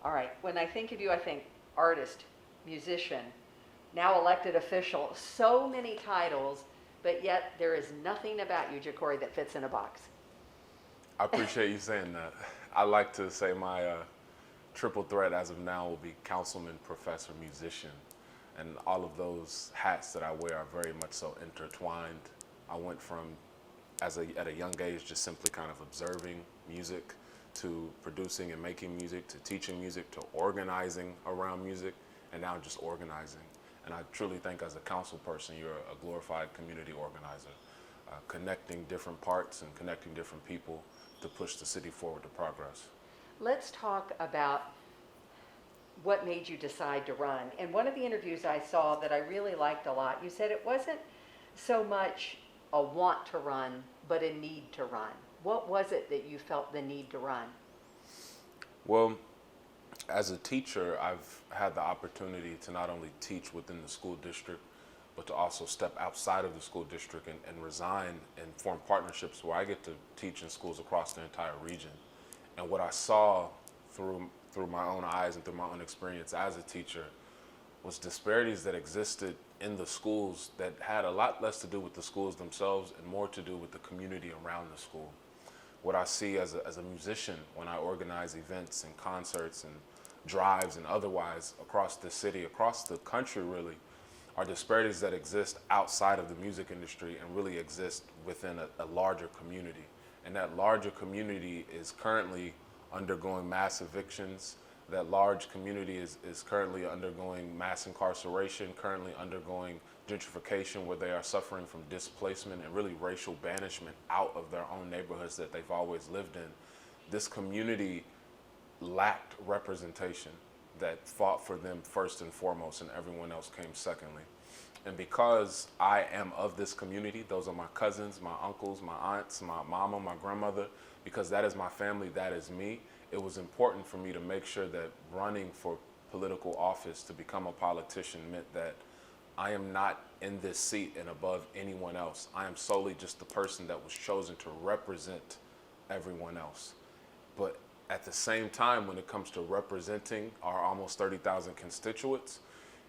All right, when I think of you, I think artist, musician, now elected official, so many titles, but yet there is nothing about you, Jecorey, that fits in a box. I appreciate you saying that. I like to say my triple threat as of now will be councilman, professor, musician. And all of those hats that I wear are very much so intertwined. I went from, at a young age, just simply kind of observing music to producing and making music to teaching music to organizing around music and now just organizing. And I truly think as a council person, you're a glorified community organizer, connecting different parts and connecting different people to push the city forward to progress. Let's talk about what made you decide to run. In one of the interviews I saw that I really liked a lot, you said it wasn't so much a want to run, but a need to run. What was it that you felt the need to run? Well, as a teacher, I've had the opportunity to not only teach within the school district, but to also step outside of the school district and resign and form partnerships where I get to teach in schools across the entire region. And what I saw through my own eyes and through my own experience as a teacher was disparities that existed in the schools that had a lot less to do with the schools themselves and more to do with the community around the school. What I see as a musician when I organize events and concerts and drives and otherwise across the city, across the country really, are disparities that exist outside of the music industry and really exist within a larger community. And that larger community is currently undergoing mass evictions. That large community is currently undergoing mass incarceration, currently undergoing gentrification where they are suffering from displacement and really racial banishment out of their own neighborhoods that they've always lived in. This community lacked representation that fought for them first and foremost and everyone else came secondly. And because I am of this community, those are my cousins, my uncles, my aunts, my mama, my grandmother, because that is my family, that is me, it was important for me to make sure that running for political office to become a politician meant that I am not in this seat and above anyone else. I am solely just the person that was chosen to represent everyone else. But at the same time, when it comes to representing our almost 30,000 constituents,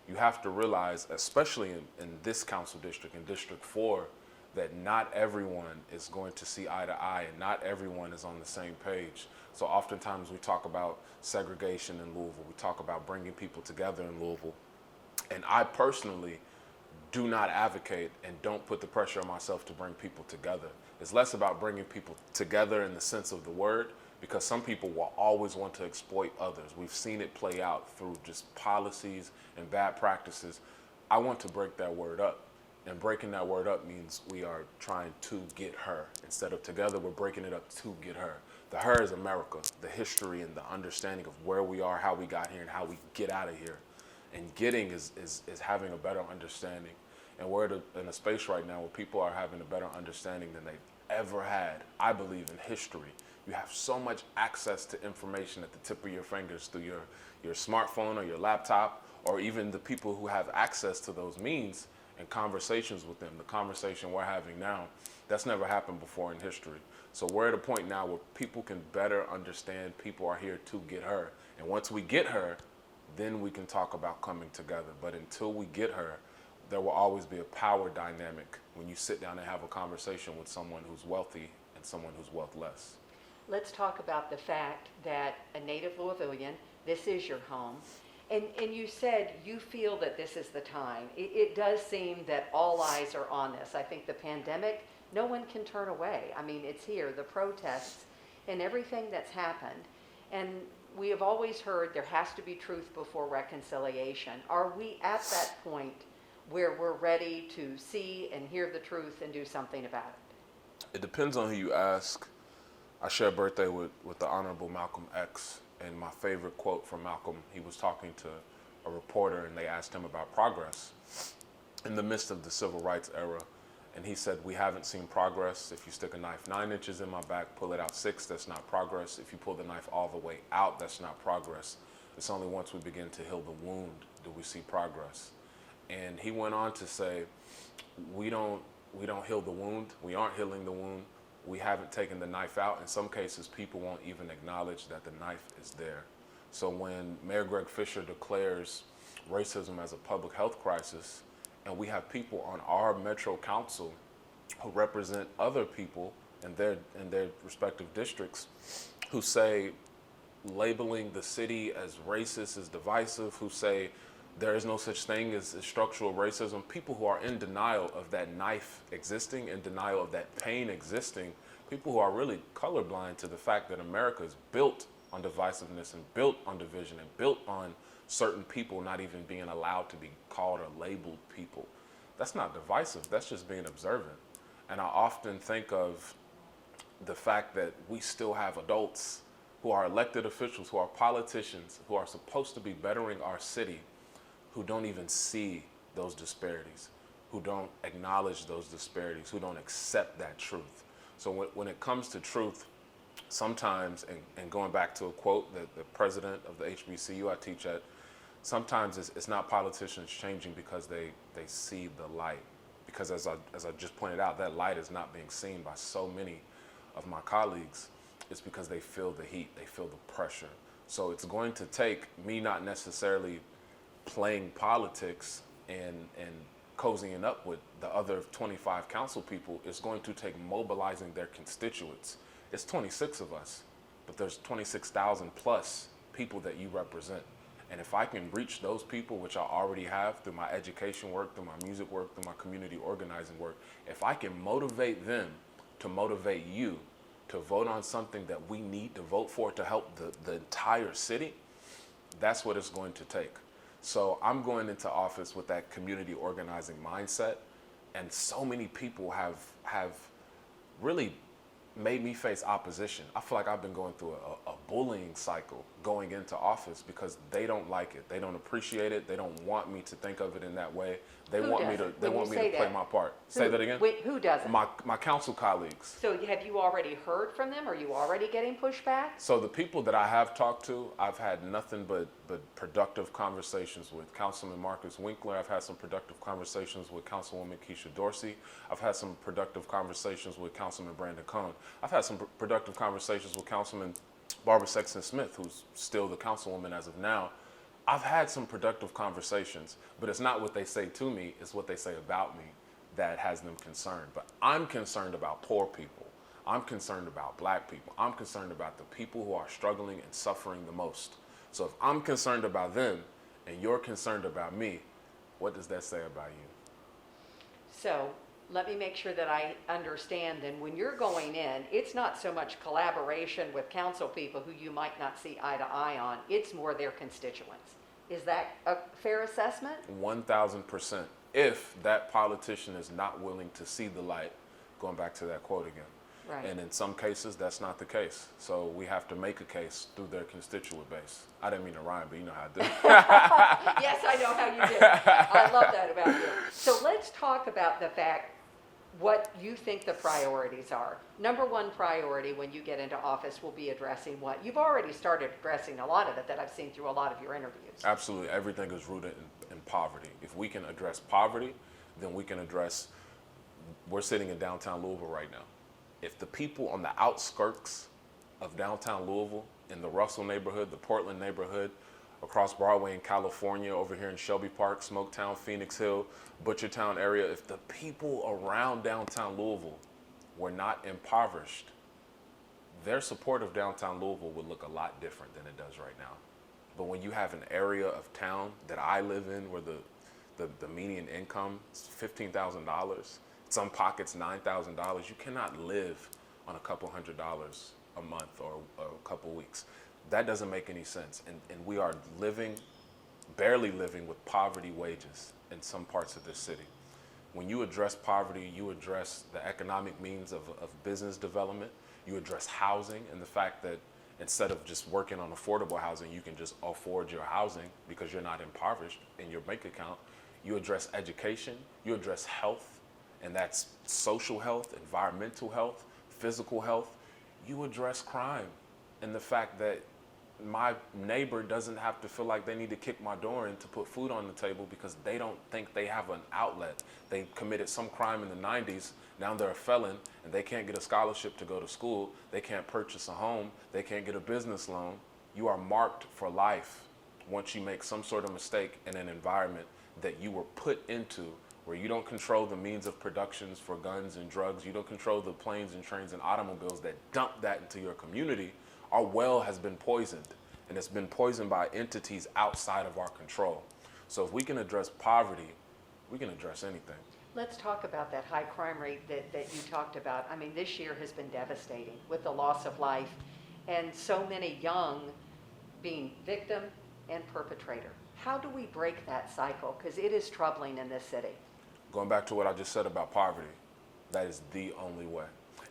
you have to realize, especially in this council district, in District 4, that not everyone is going to see eye to eye and not everyone is on the same page. So oftentimes we talk about segregation in Louisville, we talk about bringing people together in Louisville. And I personally do not advocate and don't put the pressure on myself to bring people together. It's less about bringing people together in the sense of the word, because some people will always want to exploit others. We've seen it play out through just policies and bad practices. I want to break that word up. And breaking that word up means we are trying to get her. Instead of together, we're breaking it up to get her. The her is America, the history and the understanding of where we are, how we got here, and how we get out of here. And getting is having a better understanding. And we're in a space right now where people are having a better understanding than they've ever had, I believe, in history. You have so much access to information at the tip of your fingers through your smartphone or your laptop, or even the people who have access to those means and conversations with them, the conversation we're having now, that's never happened before in history. So we're at a point now where people can better understand people are here to get her. And once we get her, then we can talk about coming together. But until we get her, there will always be a power dynamic when you sit down and have a conversation with someone who's wealthy and someone who's wealthless. Let's talk about the fact that a native Louisvillian, this is your home. And you said you feel that this is the time. It does seem that all eyes are on this. I think the pandemic, no one can turn away. I mean, it's here, the protests and everything that's happened. And we have always heard there has to be truth before reconciliation. Are we at that point where we're ready to see and hear the truth and do something about it? It depends on who you ask. I share a birthday with the Honorable Malcolm X, and my favorite quote from Malcolm, he was talking to a reporter and they asked him about progress in the midst of the civil rights era. And he said, we haven't seen progress. If you stick a knife 9 inches in my back, pull it out 6, that's not progress. If you pull the knife all the way out, that's not progress. It's only once we begin to heal the wound do we see progress. And he went on to say, we don't heal the wound. We aren't healing the wound. We haven't taken the knife out. In some cases, people won't even acknowledge that the knife is there. So when Mayor Greg Fisher declares racism as a public health crisis, and we have people on our Metro Council who represent other people in their respective districts who say labeling the city as racist is divisive, who say there is no such thing as structural racism, people who are in denial of that knife existing, in denial of that pain existing, people who are really colorblind to the fact that America is built on divisiveness and built on division and built on certain people not even being allowed to be called or labeled people. That's not divisive, that's just being observant. And I often think of the fact that we still have adults who are elected officials, who are politicians, who are supposed to be bettering our city, who don't even see those disparities, who don't acknowledge those disparities, who don't accept that truth. So when it comes to truth, sometimes, and going back to a quote that the president of the HBCU I teach at, sometimes it's not politicians changing because they see the light. Because as I just pointed out, that light is not being seen by so many of my colleagues. It's because they feel the heat, they feel the pressure. So it's going to take me not necessarily playing politics and cozying up with the other 25 council people. It's going to take mobilizing their constituents. It's 26 of us, but there's 26,000 plus people that you represent. And if I can reach those people, which I already have through my education work, through my music work, through my community organizing work, if I can motivate them to motivate you to vote on something that we need to vote for to help the entire city, that's what it's going to take. So I'm going into office with that community organizing mindset, and so many people have really made me face opposition. I feel like I've been going through a bullying cycle going into office because they don't like it. They don't appreciate it. They don't want me to think of it in that way. They want me to play my part. Say that again? Wait, who doesn't? My council colleagues. So have you already heard from them? Are you already getting pushback? So the people that I have talked to, I've had nothing but productive conversations with. Councilman Marcus Winkler, I've had some productive conversations with Councilwoman Keisha Dorsey. I've had some productive conversations with Councilman Brandon Cohn. I've had some productive conversations with Councilman Barbara Sexton Smith, who's still the councilwoman as of now. I've had some productive conversations, but it's not what they say to me, it's what they say about me that has them concerned. But I'm concerned about poor people. I'm concerned about black people. I'm concerned about the people who are struggling and suffering the most. So if I'm concerned about them and you're concerned about me, what does that say about you? So let me make sure that I understand then. When you're going in, it's not so much collaboration with council people who you might not see eye to eye on. It's more their constituents. Is that a fair assessment? 1,000%. If that politician is not willing to see the light, going back to that quote again. Right. And in some cases, that's not the case. So we have to make a case through their constituent base. I didn't mean to rhyme, but you know how I do. Yes, I know how you did. I love that about you. So let's talk about the fact what you think the priorities are. Number one priority when you get into office will be addressing what? You've already started addressing a lot of it that I've seen through a lot of your interviews. Absolutely. Everything is rooted in poverty. If we can address poverty, then we can address, we're sitting in downtown Louisville right now. If the people on the outskirts of downtown Louisville, in the Russell neighborhood, the Portland neighborhood, across Broadway in California, over here in Shelby Park, Smoketown, Phoenix Hill, Butchertown area, if the people around downtown Louisville were not impoverished, their support of downtown Louisville would look a lot different than it does right now. But when you have an area of town that I live in where the median income is $15,000, some pockets $9,000, you cannot live on a couple $100 a month or a couple weeks. That doesn't make any sense. And we are barely living with poverty wages in some parts of this city. When you address poverty, you address the economic means of business development, you address housing and the fact that instead of just working on affordable housing, you can just afford your housing because you're not impoverished in your bank account. You address education, you address health, and that's social health, environmental health, physical health. You address crime and the fact that my neighbor doesn't have to feel like they need to kick my door in to put food on the table because they don't think they have an outlet. They committed some crime in the 90s, now they're a felon, and they can't get a scholarship to go to school, they can't purchase a home, they can't get a business loan. you are marked for life once you make some sort of mistake in an environment that you were put into, where you don't control the means of productions for guns and drugs, you don't control the planes and trains and automobiles that dump that into your community. Our well has been poisoned, and it's been poisoned by entities outside of our control. So if we can address poverty, we can address anything. Let's talk about that high crime rate that you talked about. I mean, this year has been devastating with the loss of life and so many young being victim and perpetrator. How do we break that cycle? Because it is troubling in this city. Going back to what I just said about poverty, that is the only way.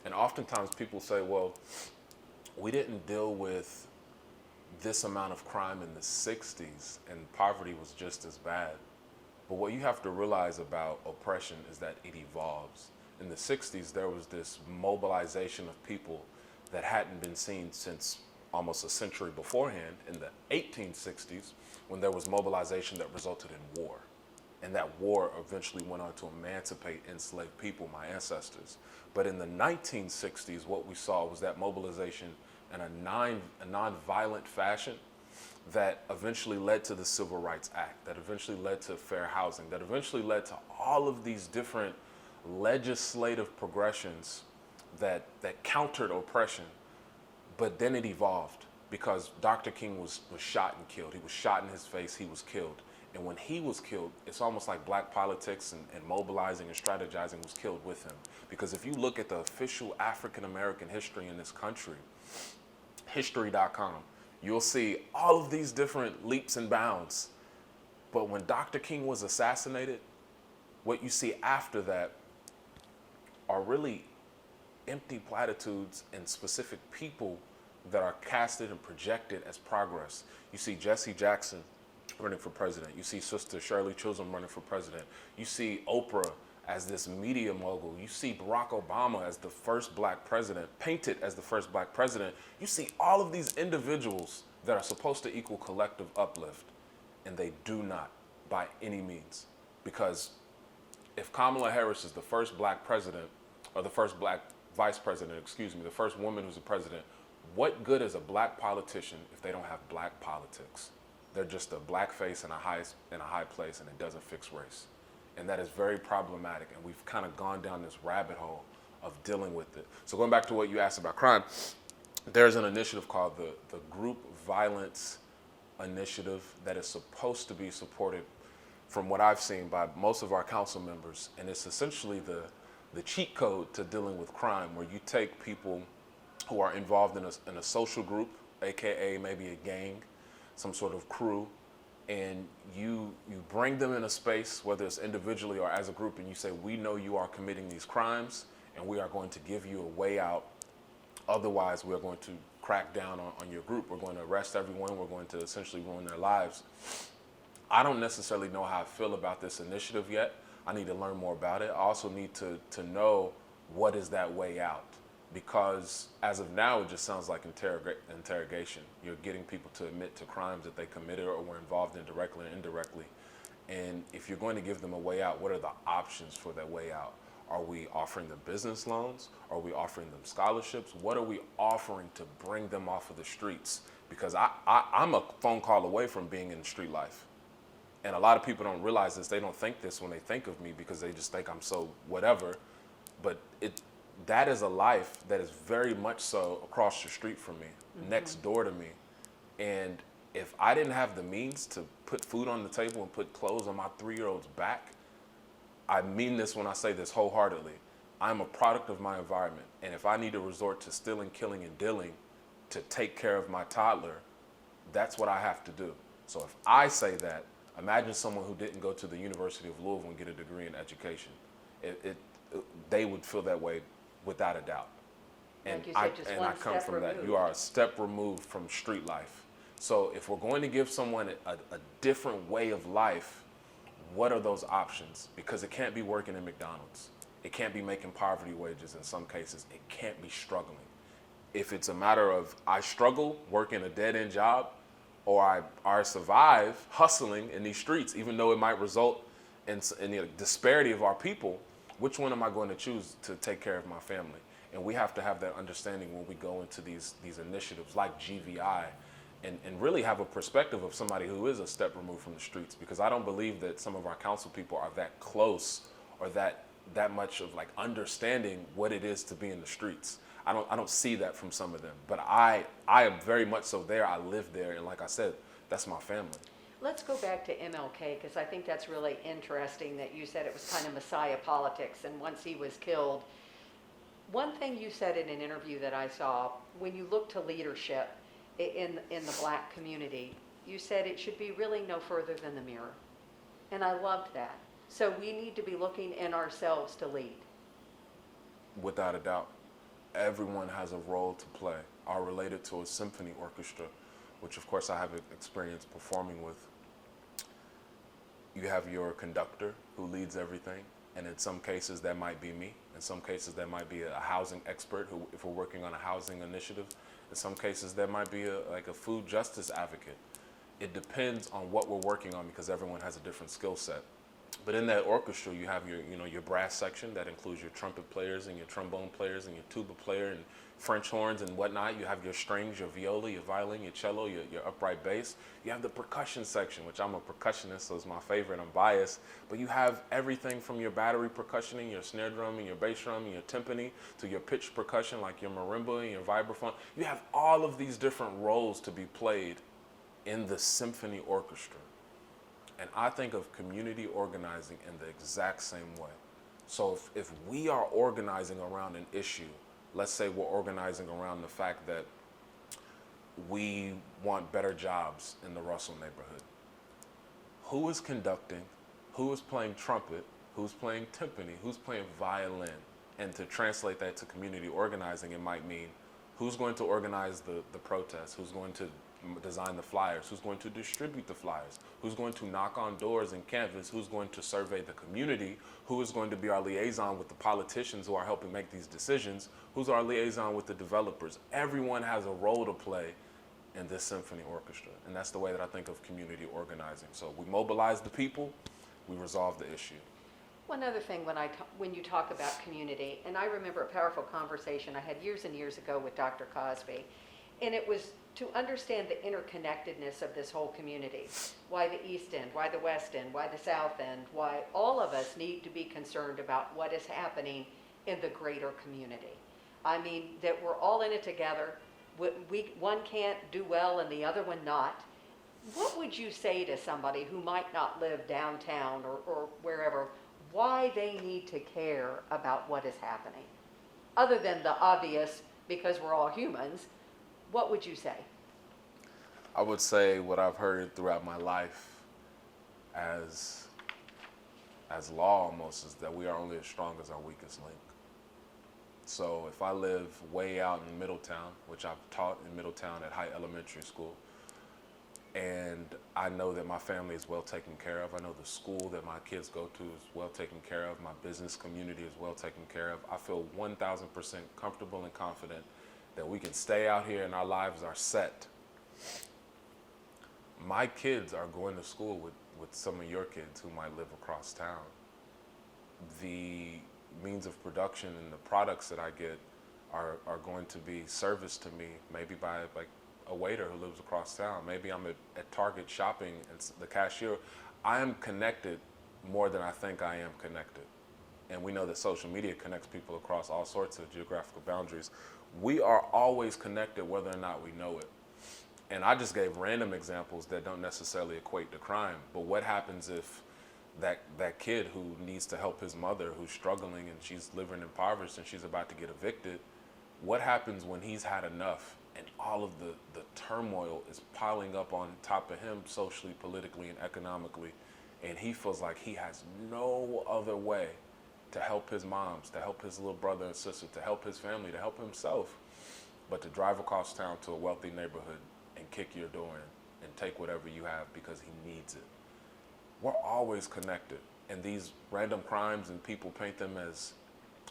And oftentimes people say, well, we didn't deal with this amount of crime in the 60s and poverty was just as bad. But what you have to realize about oppression is that it evolves. In the 60s, there was this mobilization of people that hadn't been seen since almost a century beforehand. In the 1860s, when there was mobilization that resulted in war. And that war eventually went on to emancipate enslaved people, my ancestors. But in the 1960s, what we saw was that mobilization in a non-violent fashion that eventually led to the Civil Rights Act, that eventually led to fair housing, that eventually led to all of these different legislative progressions that countered oppression. But then it evolved because Dr. King was shot and killed. He was shot in his face, he was killed. And when he was killed, it's almost like black politics and mobilizing and strategizing was killed with him. Because if you look at the official African-American history in this country, history.com, you'll see all of these different leaps and bounds. But when Dr. King was assassinated, what you see after that are really empty platitudes and specific people that are casted and projected as progress. You see Jesse Jackson running for president. You see Sister Shirley Chisholm running for president. You see Oprah as this media mogul. You see Barack Obama as the first black president, painted as the first black president. You see all of these individuals that are supposed to equal collective uplift, and they do not by any means. Because if Kamala Harris is the first black president, or the first black vice president, the first woman who's a president, what good is a black politician if they don't have black politics? They're just a black face in a high place, and it doesn't fix race. And that is very problematic, and we've kind of gone down this rabbit hole of dealing with it. So going back to what you asked about crime, there's an initiative called the Group Violence Initiative that is supposed to be supported, from what I've seen, by most of our council members. And it's essentially the cheat code to dealing with crime, where you take people who are involved in a social group, AKA maybe a gang, some sort of crew, and you bring them in a space, whether it's individually or as a group, and you say, we know you are committing these crimes, and we are going to give you a way out. Otherwise, we're going to crack down on your group. We're going to arrest everyone. We're going to essentially ruin their lives. I don't necessarily know how I feel about this initiative yet. I need to learn more about it. I also need to know what is that way out. Because as of now, it just sounds like interrogation. You're getting people to admit to crimes that they committed or were involved in directly or indirectly. And if you're going to give them a way out, what are the options for that way out? Are we offering them business loans? Are we offering them scholarships? What are we offering to bring them off of the streets? Because I'm a phone call away from being in street life. And a lot of people don't realize this. They don't think this when they think of me, because they just think I'm so whatever. But that is a life that is very much so across the street from me, next door to me. And if I didn't have the means to put food on the table and put clothes on my 3-year-old's back, I mean this when I say this wholeheartedly, I'm a product of my environment. And if I need to resort to stealing, killing, and dealing to take care of my toddler, that's what I have to do. So if I say that, imagine someone who didn't go to the University of Louisville and get a degree in education. They would feel that way without a doubt. And Like you said, just one I come step from that. removed. You are a step removed from street life. So if we're going to give someone a different way of life, what are those options? Because it can't be working in McDonald's. It can't be making poverty wages in some cases. It can't be struggling. If it's a matter of I struggle working a dead-end job, or I survive hustling in these streets, even though it might result in the disparity of our people, which one am I going to choose to take care of my family? And we have to have that understanding when we go into these initiatives like GVI and really have a perspective of somebody who is a step removed from the streets, because I don't believe that some of our council people are that close or that much of like understanding what it is to be in the streets. I don't see that from some of them, but I am very much so there. I live there, and like I said, that's my family. Let's go back to MLK, because I think that's really interesting that you said it was kind of Messiah politics, and once he was killed. One thing you said in an interview that I saw, when you look to leadership in the black community, you said it should be really no further than the mirror. And I loved that. So we need to be looking in ourselves to lead. Without a doubt, everyone has a role to play. Are related to a symphony orchestra, which of course I have experience performing with. You have your conductor who leads everything, and in some cases that might be me. In some cases that might be a housing expert who, if we're working on a housing initiative. In some cases that might be like a food justice advocate. It depends on what we're working on, because everyone has a different skill set. But in that orchestra, you have your brass section that includes your trumpet players and your trombone players and your tuba player and French horns and whatnot. You have your strings, your viola, your violin, your cello, your upright bass. You have the percussion section, which I'm a percussionist, so it's my favorite. I'm biased. But you have everything from your battery percussion and your snare drum and your bass drum and your timpani to your pitched percussion like your marimba and your vibraphone. You have all of these different roles to be played in the symphony orchestra. And I think of community organizing in the exact same way. So if we are organizing around an issue, let's say we're organizing around the fact that we want better jobs in the Russell neighborhood. Who is conducting? Who is playing trumpet? Who's playing timpani? Who's playing violin? And to translate that to community organizing, it might mean who's going to organize the protests? Who's going to design the flyers? Who's going to distribute the flyers? Who's going to knock on doors and canvass? Who's going to survey the community? Who is going to be our liaison with the politicians who are helping make these decisions? Who's our liaison with the developers? Everyone has a role to play in this symphony orchestra, and that's the way that I think of community organizing. So we mobilize the people, we resolve the issue. One other thing when you talk about community, and I remember a powerful conversation I had years and years ago with Dr. Cosby, and it was to understand the interconnectedness of this whole community. Why the East End, why the West End, why the South End, why all of us need to be concerned about what is happening in the greater community. I mean, that we're all in it together. One can't do well and the other one not. What would you say to somebody who might not live downtown or wherever, why they need to care about what is happening? Other than the obvious, because we're all humans, what would you say? I would say what I've heard throughout my life as law almost is that we are only as strong as our weakest link. So if I live way out in Middletown, which I've taught in Middletown at High Elementary School, and I know that my family is well taken care of, I know the school that my kids go to is well taken care of, my business community is well taken care of, I feel 1,000% comfortable and confident that we can stay out here and our lives are set. My kids are going to school with some of your kids who might live across town. The means of production and the products that I get are going to be serviced to me, maybe by like a waiter who lives across town. Maybe I'm at Target shopping and the cashier. I am connected more than I think I am connected. And we know that social media connects people across all sorts of geographical boundaries. We are always connected whether or not we know it. And I just gave random examples that don't necessarily equate to crime. But what happens if that kid who needs to help his mother, who's struggling and she's living impoverished and she's about to get evicted, what happens when he's had enough and all of the turmoil is piling up on top of him socially, politically, and economically, and he feels like he has no other way to help his moms, to help his little brother and sister, to help his family, to help himself, but to drive across town to a wealthy neighborhood and kick your door in and take whatever you have because he needs it. We're always connected, and these random crimes and people paint them as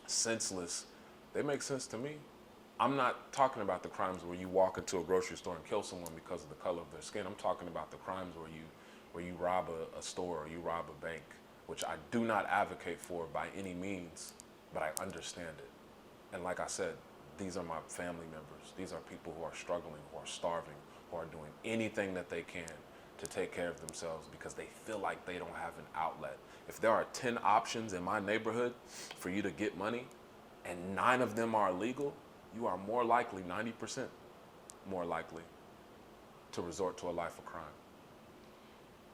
senseless, they make sense to me. I'm not talking about the crimes where you walk into a grocery store and kill someone because of the color of their skin. I'm talking about the crimes where you rob a store or you rob a bank, which I do not advocate for by any means, but I understand it. And like I said, these are my family members. These are people who are struggling, who are starving, or are doing anything that they can to take care of themselves because they feel like they don't have an outlet. If there are 10 options in my neighborhood for you to get money and 9 of them are illegal, you are more likely, 90% more likely, to resort to a life of crime.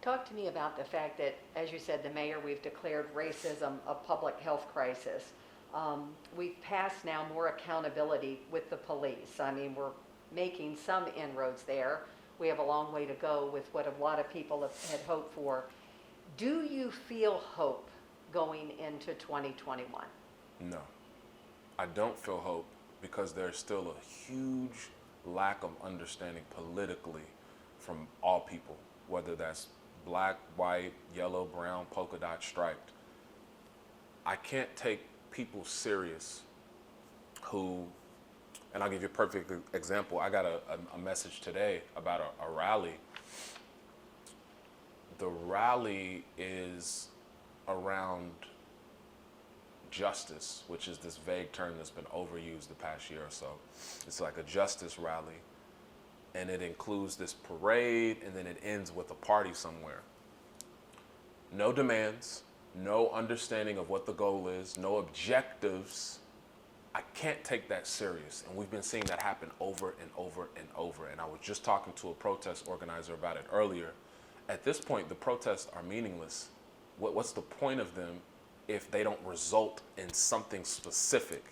Talk to me about the fact that, as you said, the mayor, we've declared racism a public health crisis. We've passed now more accountability with the police. I mean, we're making some inroads there. We have a long way to go with what a lot of people had hoped for. Do you feel hope going into 2021? No, I don't feel hope because there's still a huge lack of understanding politically from all people, whether that's black, white, yellow, brown, polka dot, striped. I can't take people serious who, and I'll give you a perfect example. I got a message today about a rally. The rally is around justice, which is this vague term that's been overused the past year or so. It's like a justice rally, and it includes this parade, and then it ends with a party somewhere. No demands, no understanding of what the goal is, no objectives. I can't take that serious, and we've been seeing that happen over and over and over. And I was just talking to a protest organizer about it earlier. At this point, the protests are meaningless. What's the point of them if they don't result in something specific?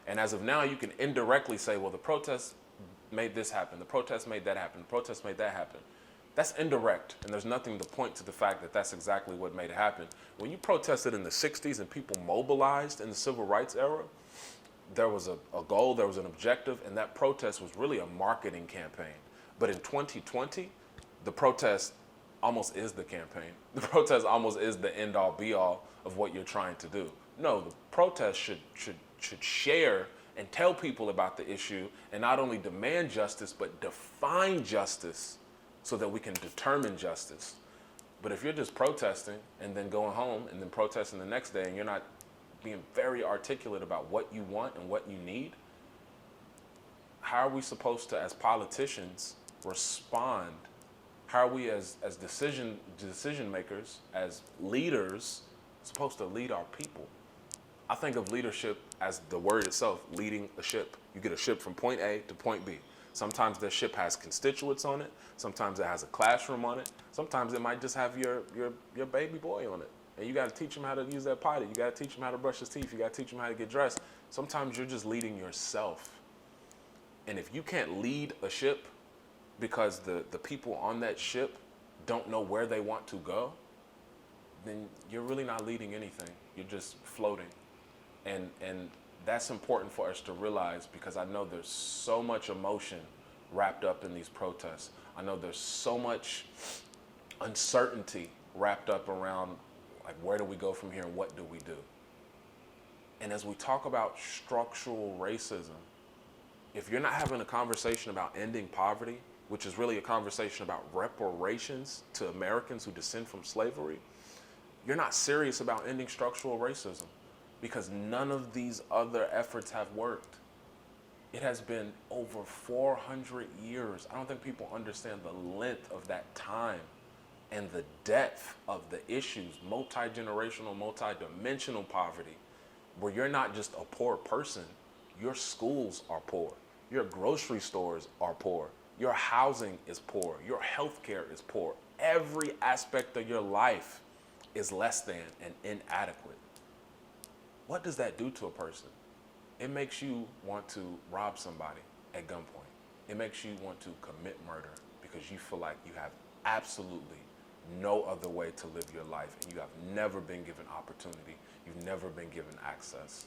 And as of now, you can indirectly say, well, the protest made this happen, the protest made that happen, the protest made that happen. That's indirect, and there's nothing to point to the fact that that's exactly what made it happen. When you protested in the 60s and people mobilized in the civil rights era, there was a goal, there was an objective, and that protest was really a marketing campaign. But in 2020, the protest almost is the campaign. The protest almost is the end-all, be-all of what you're trying to do. No, the protest should share and tell people about the issue, and not only demand justice, but define justice so that we can determine justice. But if you're just protesting and then going home and then protesting the next day and you're not being very articulate about what you want and what you need, how are we supposed to, as politicians, respond? How are we as decision makers, as leaders, supposed to lead our people? I think of leadership as the word itself, leading a ship. You get a ship from point A to point B. Sometimes the ship has constituents on it. Sometimes it has a classroom on it. Sometimes it might just have your baby boy on it. And you got to teach him how to use that potty. You got to teach him how to brush his teeth. You got to teach him how to get dressed. Sometimes you're just leading yourself. And if you can't lead a ship because the people on that ship don't know where they want to go, then you're really not leading anything. You're just floating. And that's important for us to realize, because I know there's so much emotion wrapped up in these protests. I know there's so much uncertainty wrapped up around, like, where do we go from here and what do we do? And as we talk about structural racism, if you're not having a conversation about ending poverty, which is really a conversation about reparations to Americans who descend from slavery, you're not serious about ending structural racism, because none of these other efforts have worked. It has been over 400 years. I don't think people understand the length of that time and the depth of the issues, multi-generational, multi-dimensional poverty, where you're not just a poor person, your schools are poor, your grocery stores are poor, your housing is poor, your healthcare is poor. Every aspect of your life is less than and inadequate. What does that do to a person? It makes you want to rob somebody at gunpoint. It makes you want to commit murder because you feel like you have absolutely no other way to live your life, and you have never been given opportunity. You've never been given access.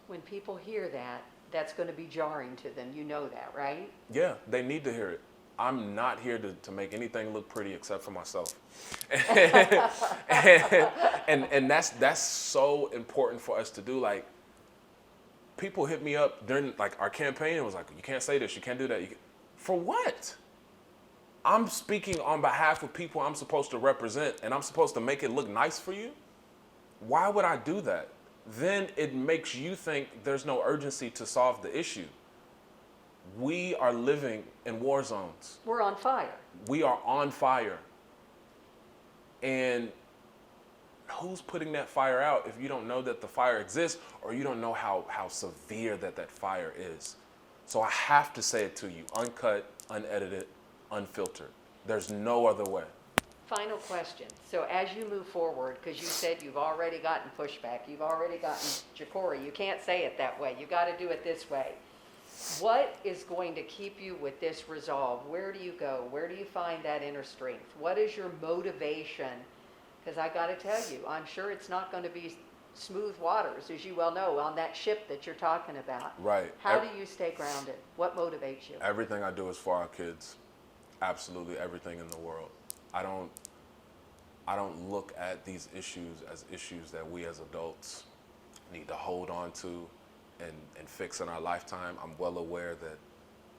When people hear that, that's going to be jarring to them. You know that, right? Yeah, they need to hear it. I'm not here to make anything look pretty except for myself. and that's so important for us to do. Like, people hit me up during, like, our campaign and was like, you can't say this, you can't do that. For what? I'm speaking on behalf of people I'm supposed to represent, and I'm supposed to make it look nice for you? Why would I do that? Then it makes you think there's no urgency to solve the issue. We are living in war zones. We're on fire. We are on fire. And who's putting that fire out if you don't know that the fire exists, or you don't know how severe that fire is? So I have to say it to you, uncut, unedited, unfiltered. There's no other way. Final question. So as you move forward, because you said you've already gotten pushback, you've already gotten Jecorey, you can't say it that way. You got to do it this way. What is going to keep you with this resolve? Where do you go? Where do you find that inner strength? What is your motivation? Because I got to tell you, I'm sure it's not going to be smooth waters, as you well know, on that ship that you're talking about. Right. How do you stay grounded? What motivates you? Everything I do is for our kids. Absolutely everything in the world. I don't look at these issues as issues that we as adults need to hold on to and fix in our lifetime. I'm well aware that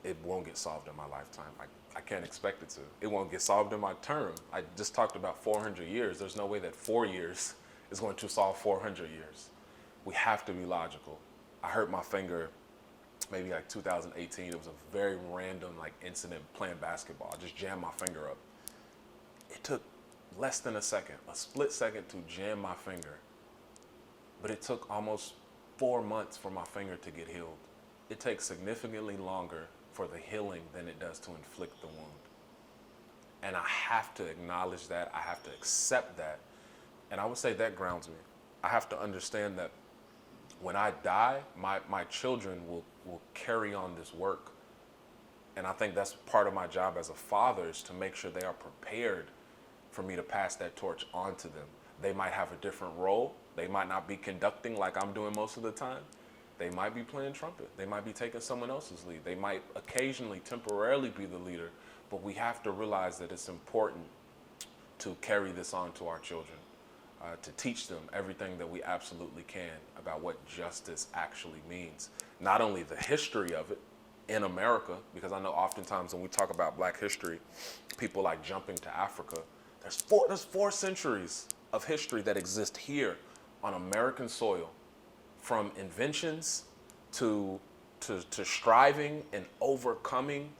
it won't get solved in my lifetime. I can't expect it to. It won't get solved in my term. I just talked about 400 years. There's no way that 4 years is going to solve 400 years. We have to be logical. I hurt my finger maybe like 2018. It was a very random incident playing basketball. I just jammed my finger up. It took less than a second, a split second to jam my finger. But it took almost 4 months for my finger to get healed. It takes significantly longer for the healing than it does to inflict the wound. And I have to acknowledge that. I have to accept that. And I would say that grounds me. I have to understand that when I die, my children will carry on this work. And I think that's part of my job as a father, is to make sure they are prepared for me to pass that torch on to them. They might have a different role. They might not be conducting like I'm doing most of the time. They might be playing trumpet. They might be taking someone else's lead. They might occasionally, temporarily be the leader, but we have to realize that it's important to carry this on to our children, to teach them everything that we absolutely can about what justice actually means. Not only the history of it in America, because I know oftentimes when we talk about Black history, people like jumping to Africa. There's 4 centuries of history that exist here on American soil, from inventions to striving and overcoming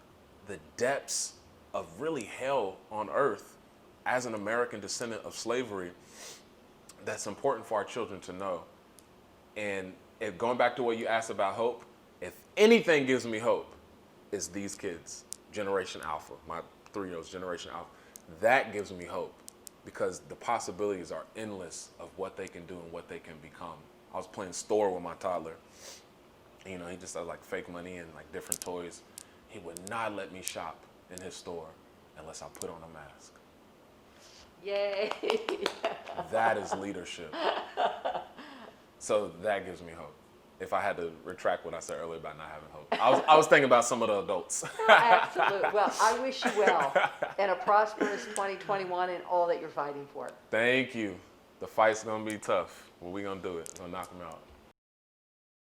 the depths of really hell on earth as an American descendant of slavery. That's important for our children to know. And going back to what you asked about hope, if anything gives me hope, it's these kids, Generation Alpha, my 3-year-olds, Generation Alpha. That gives me hope, because the possibilities are endless of what they can do and what they can become. I was playing store with my toddler. He just had fake money and different toys. He would not let me shop in his store unless I put on a mask. Yay. That is leadership. So that gives me hope. If I had to retract what I said earlier about not having hope. I was thinking about some of the adults. Absolutely. Well, I wish you well and a prosperous 2021 and all that you're fighting for. Thank you. The fight's going to be tough, but we're going to do it. We're going to knock them out.